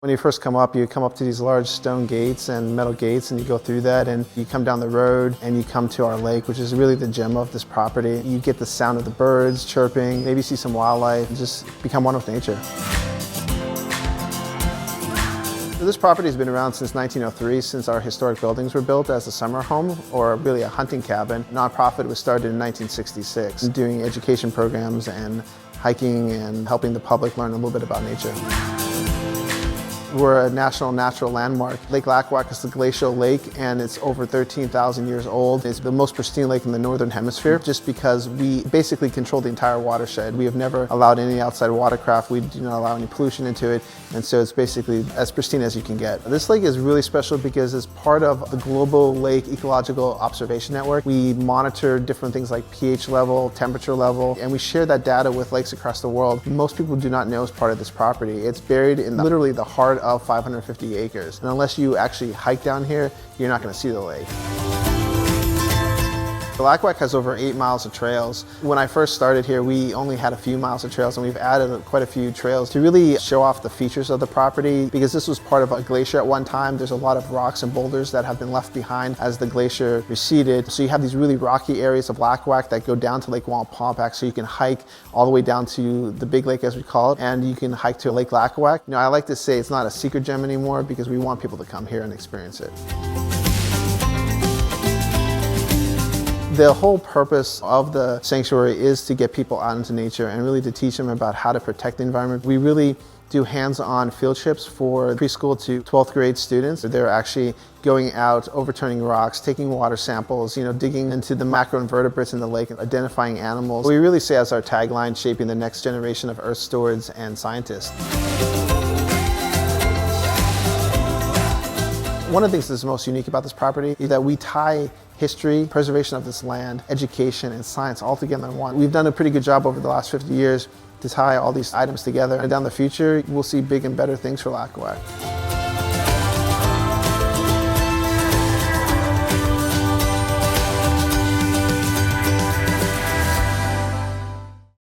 When you first come up, you come up to these large stone gates and metal gates, and you go through that, and you come down the road and you come to our lake, which is really the gem of this property. You get the sound of the birds chirping, maybe see some wildlife, and just become one with nature. So this property has been around since 1903, since our historic buildings were built as a summer home, or really a hunting cabin. Nonprofit was started in 1966, doing education programs and hiking and helping the public learn a little bit about nature. We're a national natural landmark. Lake Lacawac is a glacial lake, and it's over 13,000 years old. It's the most pristine lake in the Northern Hemisphere, just because we basically control the entire watershed. We have never allowed any outside watercraft. We do not allow any pollution into it, and so it's basically as pristine as you can get. This lake is really special because it's part of the Global Lake Ecological Observation Network. We monitor different things like pH level, temperature level, and we share that data with lakes across the world. Most people do not know it's part of this property. It's buried in literally the heart of 550 acres. And unless you actually hike down here, you're not going to see the lake. The Lacawac has over 8 miles of trails. When I first started here, we only had a few miles of trails, and we've added quite a few trails to really show off the features of the property. Because this was part of a glacier at one time, there's a lot of rocks and boulders that have been left behind as the glacier receded. So you have these really rocky areas of Lacawac that go down to Lake Wallenpaupack, so you can hike all the way down to the big lake, as we call it, and you can hike to Lake Lacawac. You know, I like to say it's not a secret gem anymore because we want people to come here and experience it. The whole purpose of the sanctuary is to get people out into nature and really to teach them about how to protect the environment. We really do hands-on field trips for preschool to 12th grade students. They're actually going out, overturning rocks, taking water samples, digging into the macroinvertebrates in the lake and identifying animals. We really say as our tagline, shaping the next generation of earth stewards and scientists. One of the things that's most unique about this property is that we tie history, preservation of this land, education, and science all together in one. We've done a pretty good job over the last 50 years to tie all these items together, and down the future, we'll see big and better things for Lacawac.